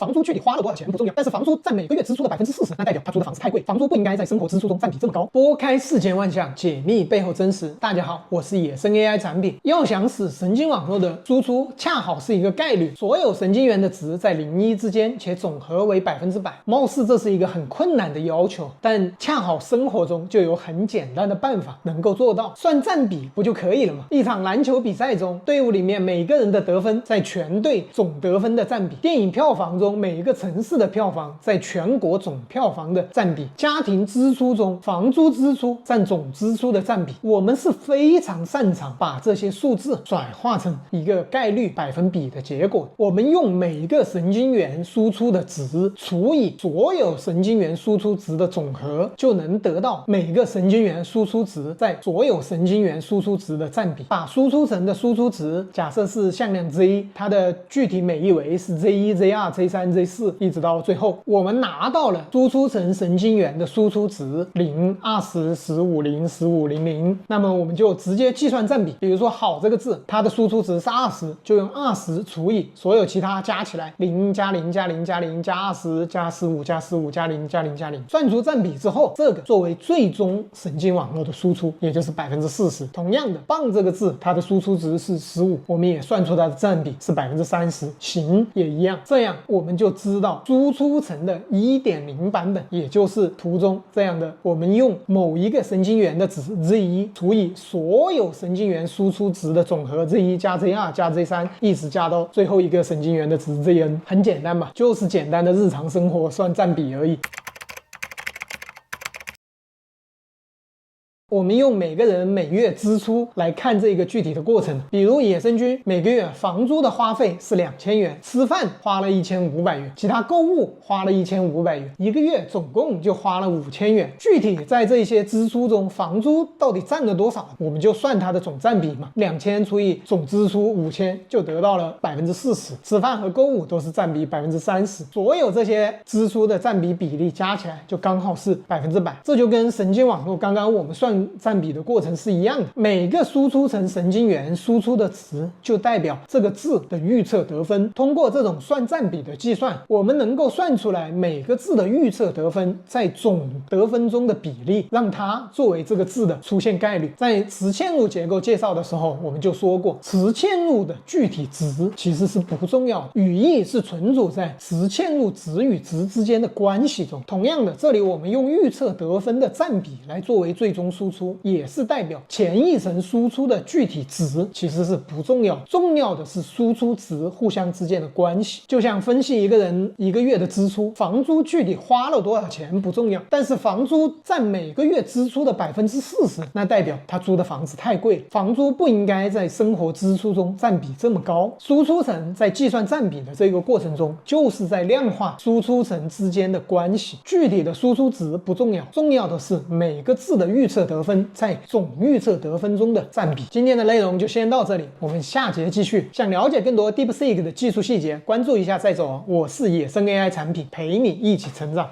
房租具体花了多少钱不重要，但是房租占每个月支出的40%，那代表他租的房子太贵，房租不应该在生活支出中占比这么高。拨开世间万象，解密背后真实。大家好，我是野生 AI 产品。要想使神经网络的输出恰好是一个概率，所有神经元的值在0、1之间，且总和为100%。貌似这是一个很困难的要求，但恰好生活中就有很简单的办法能够做到。算占比不就可以了吗？一场篮球比赛中，队伍里面每个人的得分在全队总得分的占比；电影票房中每一个城市的票房在全国总票房的占比；家庭支出中房租支出占总支出的占比。我们是非常擅长把这些数字转化成一个概率百分比的结果。我们用每一个神经元输出的值除以所有神经元输出值的总和，就能得到每个神经元输出值在所有神经元输出值的占比。把输出层的输出值假设是向量 Z， 它的具体每一维是 Z1、Z2、Z3、Z4， 一直到最后，我们拿到了输出层神经元的输出值0、20、15、0、15、0、0。那么我们就直接计算占比。比如说好这个字，它的输出值是20，就用20除以所有其他加起来，0加0加0加0加20加15加15加0加0加0，算出占比之后，这个作为最终神经网络的输出，也就是40%。同样的，棒这个字，它的输出值是15，我们也算出它的占比是30%。行也一样，这样我们就知道输出层的 1.0 版本，也就是图中这样的，我们用某一个神经元的值 Z1 除以所有神经元输出值的总和 Z1 加 Z2 加 Z3， 一直加到最后一个神经元的值 Zn。 很简单嘛，就是简单的日常生活算占比而已。我们用每个人每月支出来看这个具体的过程。比如野生君每个月房租的花费是2000元，吃饭花了1500元，其他购物花了1500元，一个月总共就花了5000元。具体在这些支出中，房租到底占了多少，我们就算它的总占比嘛，2000除以总支出5000，就得到了40%。吃饭和购物都是占比30%，所有这些支出的占比比例加起来就刚好是100%。这就跟神经网络刚刚我们算占比的过程是一样的，每个输出层神经元输出的值就代表这个字的预测得分。通过这种算占比的计算，我们能够算出来每个字的预测得分在总得分中的比例，让它作为这个字的出现概率。在磁嵌入结构介绍的时候，我们就说过，磁嵌入的具体值其实是不重要的，语义是存储在磁嵌入值与值之间的关系中。同样的，这里我们用预测得分的占比来作为最终输出，也是代表前一层输出的具体值其实是不重要，重要的是输出值互相之间的关系。就像分析一个人一个月的支出，房租具体花了多少钱不重要，但是房租占每个月支出的40%，那代表他租的房子太贵了，房租不应该在生活支出中占比这么高。输出层在计算占比的这个过程中，就是在量化输出层之间的关系。具体的输出值不重要，重要的是每个字的预测得分在总预测得分中的占比。今天的内容就先到这里，我们下节继续。想了解更多 DeepSeek 的技术细节，关注一下再走。我是野生 AI 产品，陪你一起成长。